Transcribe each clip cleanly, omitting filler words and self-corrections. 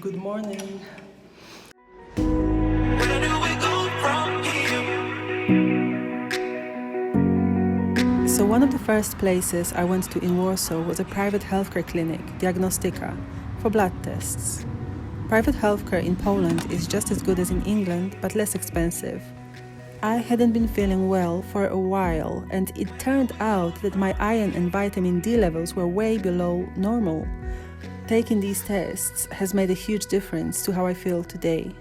Good morning. So one of the first places I went to in Warsaw was a private healthcare clinic, Diagnostika, for blood tests. Private healthcare in Poland is just as good as in England, but less expensive. I hadn't been feeling well for a while, and it turned out that my iron and vitamin D levels were way below normal. Taking these tests has made a huge difference to how I feel today.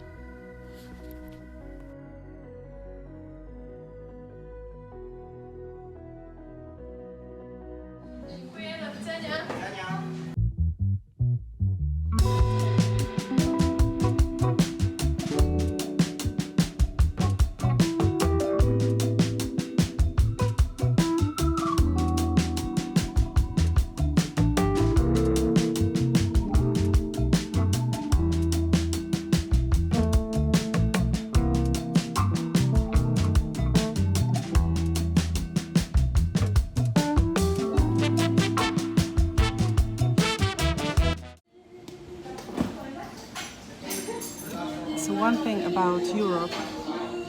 So one thing about Europe,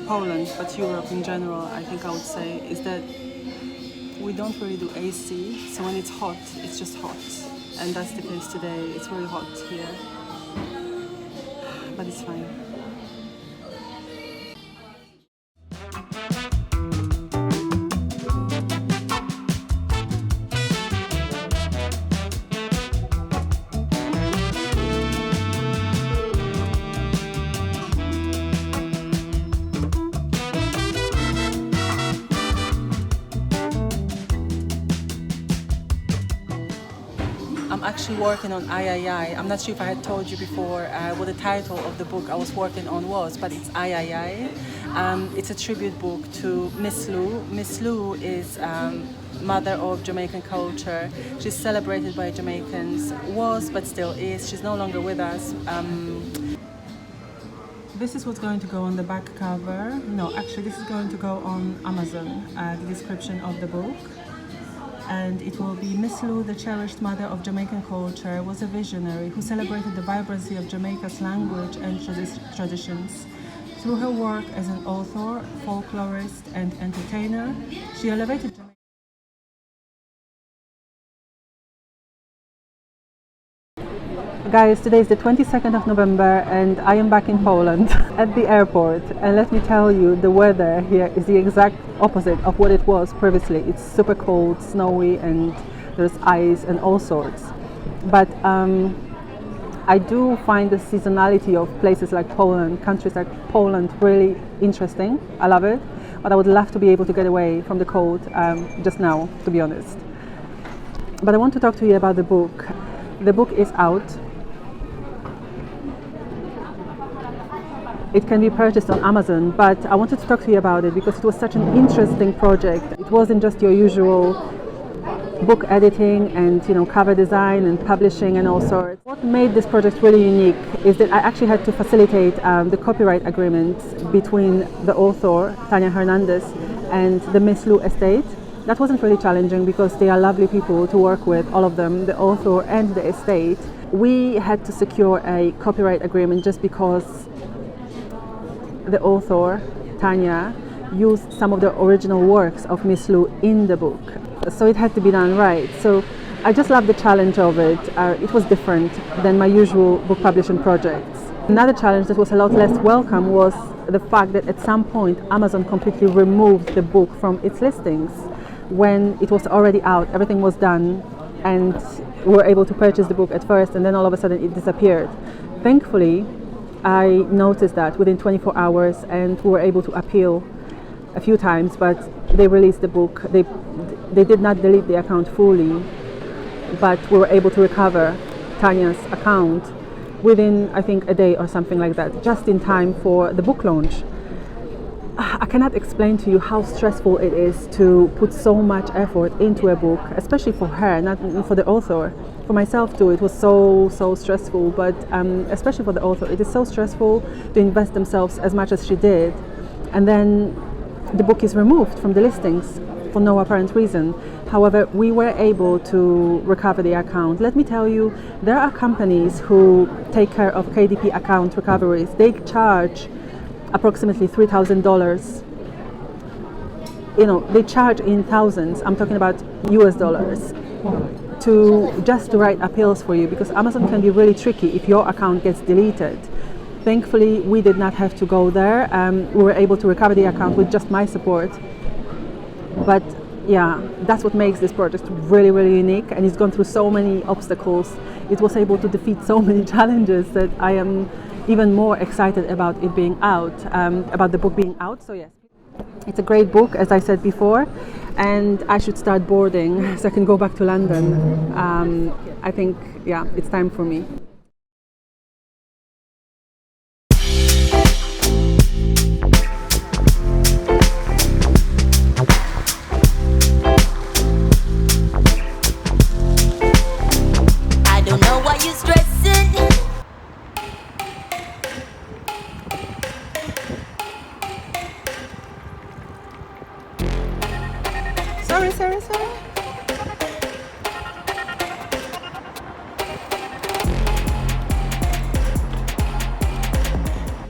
Poland, but Europe in general, I think I would say, is that we don't really do AC. So when it's hot, it's just hot. And that's the case today. It's really hot here. But it's fine. I'm actually working on III. I'm not sure if I had told you before what the title of the book I was working on was, but it's III. It's a tribute book to Miss Lou. Miss Lou is mother of Jamaican culture. She's celebrated by Jamaicans, was but still is. She's no longer with us. This is what's going to go on the back cover. No, actually this is going to go on Amazon, the description of the book. And it will be Miss Lou, the cherished mother of Jamaican culture, was a visionary who celebrated the vibrancy of Jamaica's language and traditions. Through her work as an author, folklorist, and entertainer, she elevated Jamaica. Guys, today is the 22nd of November and I am back in Poland at the airport, and let me tell you, the weather here is the exact opposite of what it was previously. It's super cold, snowy, and there's ice and all sorts. But I do find the seasonality of places like Poland, countries like Poland, really interesting. I love it, but I would love to be able to get away from the cold just now, to be honest. But I want to talk to you about the book. The book is out. It can be purchased on Amazon, but I wanted to talk to you about it because it was such an interesting project. It wasn't just your usual book editing and cover design and publishing and all sorts. What made this project really unique is that I actually had to facilitate the copyright agreement between the author, Tania Hernandez, and the Miss Lou estate. That wasn't really challenging because they are lovely people to work with, all of them, the author and the estate. We had to secure a copyright agreement just because the author, Tania, used some of the original works of Miss Lou in the book. So it had to be done right. So I just loved the challenge of it. It was different than my usual book publishing projects. Another challenge that was a lot less welcome was the fact that at some point Amazon completely removed the book from its listings. When it was already out, everything was done, and we were able to purchase the book at first, and then all of a sudden it disappeared. Thankfully, I noticed that within 24 hours, and we were able to appeal a few times, but they released the book. They did not delete the account fully, but we were able to recover Tania's account within, I think, a day or something like that, just in time for the book launch. I cannot explain to you how stressful it is to put so much effort into a book, especially for her, not for the author. For myself too, it was so stressful, but especially for the author, it is so stressful to invest themselves as much as she did. And then the book is removed from the listings for no apparent reason. However, we were able to recover the account. Let me tell you, there are companies who take care of KDP account recoveries. They charge approximately $3,000. You know, they charge in thousands. I'm talking about US dollars to write appeals for you, because Amazon can be really tricky if your account gets deleted. Thankfully, we did not have to go there. We were able to recover the account with just my support. But yeah, that's what makes this project really, really unique, and it's gone through so many obstacles. It was able to defeat so many challenges that I am even more excited about it being out, about the book being out. So yes, it's a great book, as I said before, and I should start boarding so I can go back to London. I think, yeah, it's time for me. Sorry.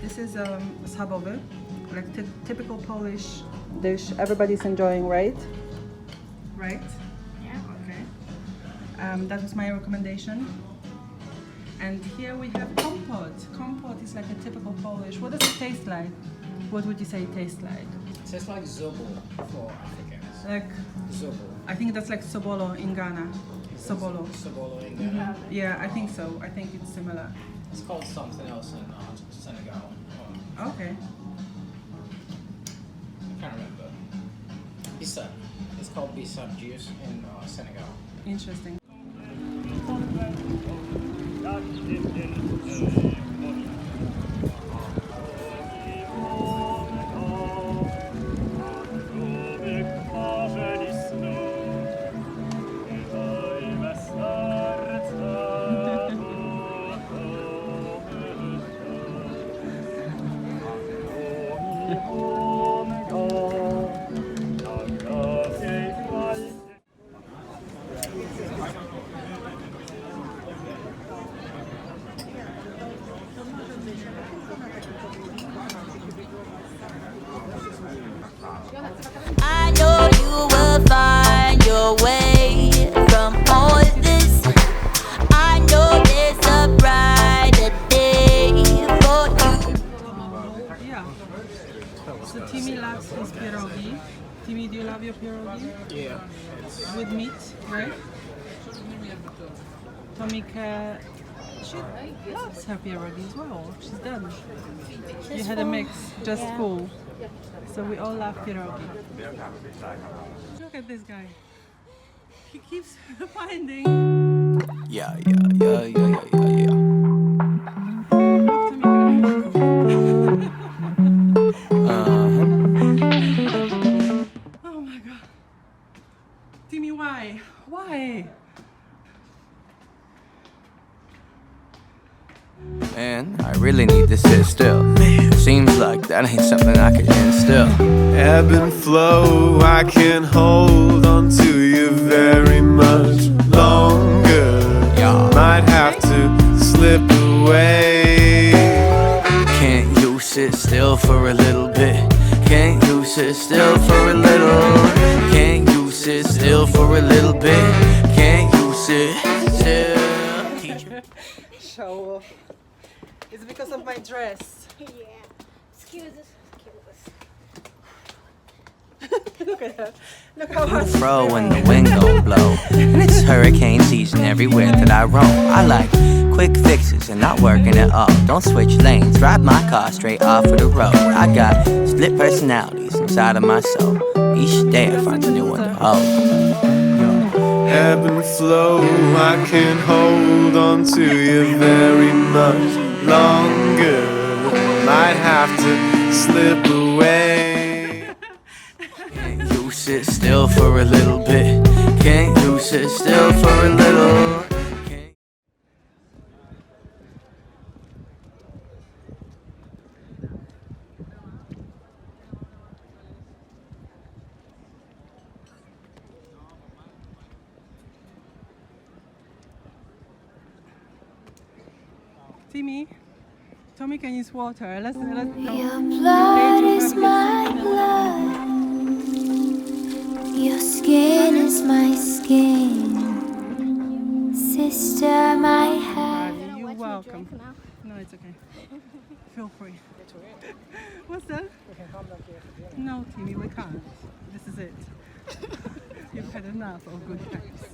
This is schabowy, like typical Polish dish. Everybody's enjoying, right? Right? Yeah. Okay. That was my recommendation. And here we have kompot. Kompot is like a typical Polish. What does it taste like? What would you say it tastes like? It tastes like zobo for Africans. Like zobo. I think that's like sobolo in Ghana. Sobolo. Sobolo in Ghana. Yeah, I think so. I think it's similar. It's called something else in Senegal. Okay. I can't remember. Bissap. It's called bissap juice in Senegal. Interesting. I know you will find your way from all this. I know there's a brighter day for you. Yeah. So Timmy loves his pierogi. Timmy, do you love your pierogi? Yeah. With meat, right? Monika, she loves her pierogi as well. She's done. You had a mix, just full. So we all love pierogi. Look at this guy. He keeps finding. Yeah. Look, Monika. Oh my god. Timmy, why? Why? Man, I really need to sit still. Seems like that ain't something I can instill. Ebb and flow, I can't hold on to you very much longer. Yeah. Might have to slip away. Can't you sit still for a little bit? Can't you sit still for a little? Can't you sit still for a little bit? Can't you sit still? Teacher. Show off. It's because of my dress. Yeah. Excuse us. Look at her. Look how hard she's Fro when the doing. wind gon' blow. And it's hurricane season everywhere that I roam. I like quick fixes and not working at all. Don't switch lanes, drive my car straight off of the road. I got split personalities inside of my soul. Each day I find a new one to hold. Ebb and flow, I can't hold on to you very much longer. Might have to slip away. Can't you sit still for a little bit? Can't you sit still for a little? Timmy, Tommy can use water. Let's Your blood is my blood. Your skin is my skin. Sister, my heart. You're welcome. No, it's okay. Feel free. What's that? No, Timmy, we can't. This is it. You've had enough of good times.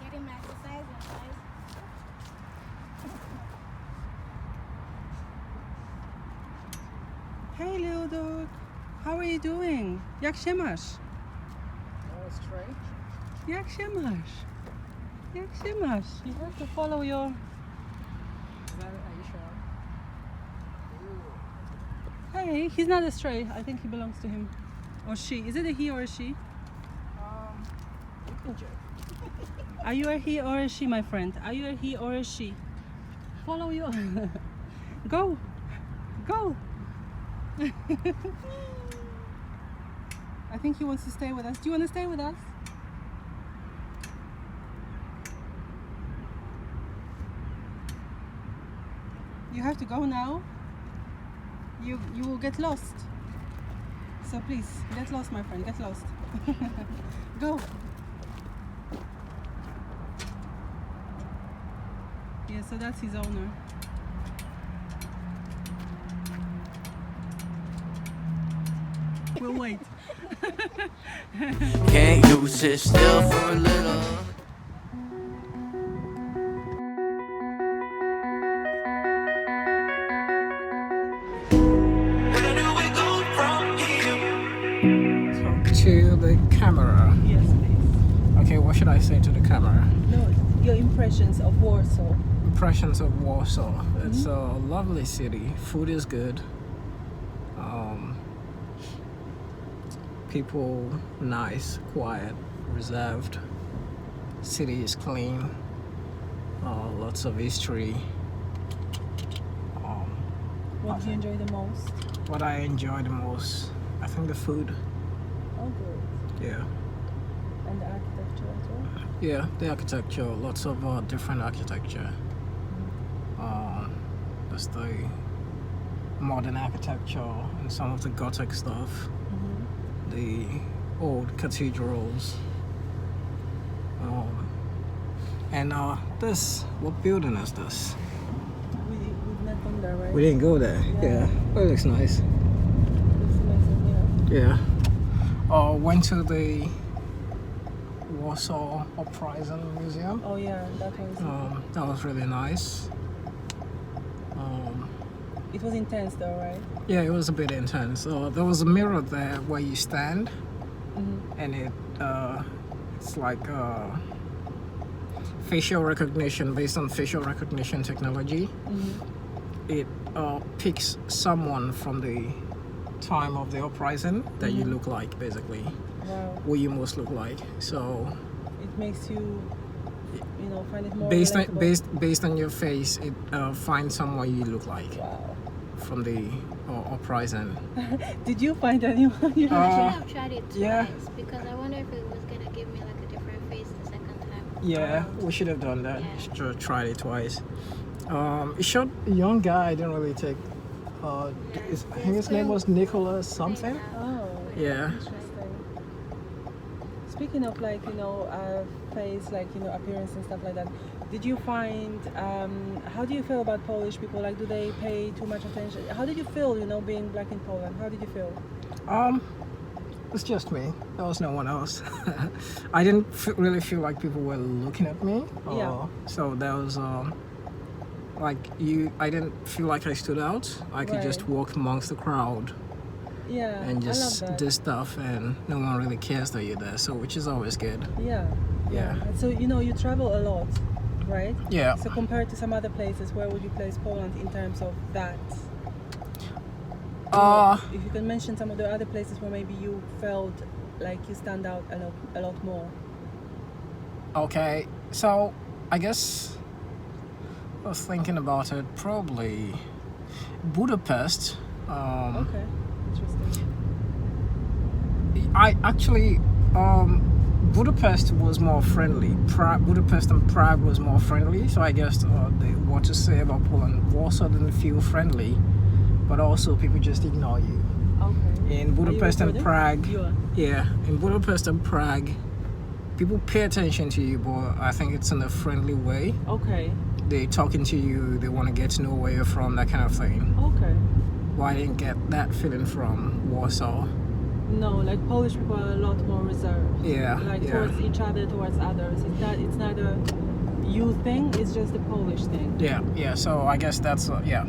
Getting my exercise, guys. Hey, little dog. How are you doing? Jak się masz? Jak się masz? Jak się masz? You have to follow your... Hey, he's not a stray. I think he belongs to him. Or she. Is it a he or a she? Are you a he or a she, my friend? Are you a he or a she? Follow your... Go! Go! I think he wants to stay with us. Do you want to stay with us? You have to go now. You will get lost. So please, get lost, my friend. Get lost. Go. Yeah, so that's his owner. We'll wait. Can't you sit still for a little? To the camera. Yes, please. Okay, what should I say to the camera? No, your impressions of Warsaw. Impressions of Warsaw. It's a lovely city. Food is good. People nice, quiet, reserved. City is clean. Lots of history. What do you enjoy the most? What I enjoy the most, I think the food. Oh, good. Yeah. And the architecture as well? Yeah, the architecture, lots of different architecture. There's the modern architecture and some of the Gothic stuff, the old cathedrals. And this, what building is this? We've not gone there, right? We didn't go there. Yeah, but it looks nice. It's amazing, yeah. Yeah. Went to the Warsaw Uprising Museum. Oh yeah, that one. That was really nice. It was intense though, right? Yeah, it was a bit intense. There was a mirror there where you stand, and it's like facial recognition, based on facial recognition technology. It picks someone from the time of the uprising that you look like, basically. Wow. What you most look like. So It makes you, find it more based relatable. based on your face, it finds someone you look like Wow. from the uprising. Did you find anyone? You I've tried it twice yeah. because I wonder if it was gonna give me like a different face the second time. Yeah, we should have done that. Yeah. Should have tried it twice. It showed a young guy. I didn't really take. I think his name was Nicholas something. Oh, Yeah. interesting. Speaking of face, appearance and stuff like that, did you find, how do you feel about Polish people? Like, do they pay too much attention? How did you feel, being black in Poland? How did you feel? It's just me. There was no one else. I didn't really feel like people were looking at me. Yeah. So there was I didn't feel like I stood out. I could just Right. walk amongst the crowd Yeah, and I just love that. do stuff, and no one really cares that you're there. So which is always good. Yeah. Yeah. So you travel a lot. right? Yeah. So compared to some other places, where would you place Poland in terms of that? If you can mention some of the other places where maybe you felt like you stand out a lot more. Okay, so I guess I was thinking about it. Probably Budapest. Okay, interesting. I actually Budapest was more friendly. Budapest and Prague was more friendly. So I guess what to say about Poland? Warsaw didn't feel friendly, but also people just ignore you. Okay. In Budapest and Prague, You are. yeah, in Budapest and Prague, people pay attention to you, but I think it's in a friendly way. Okay. They talking to you, they want to get to know where you're from, that kind of thing. Okay. Well, I didn't get that feeling from Warsaw. No, like Polish people are a lot more reserved. Yeah, Like yeah. towards each other, towards others. It's not a you thing. It's just a Polish thing. Yeah, so I guess that's yeah.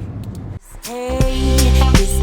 Hey, this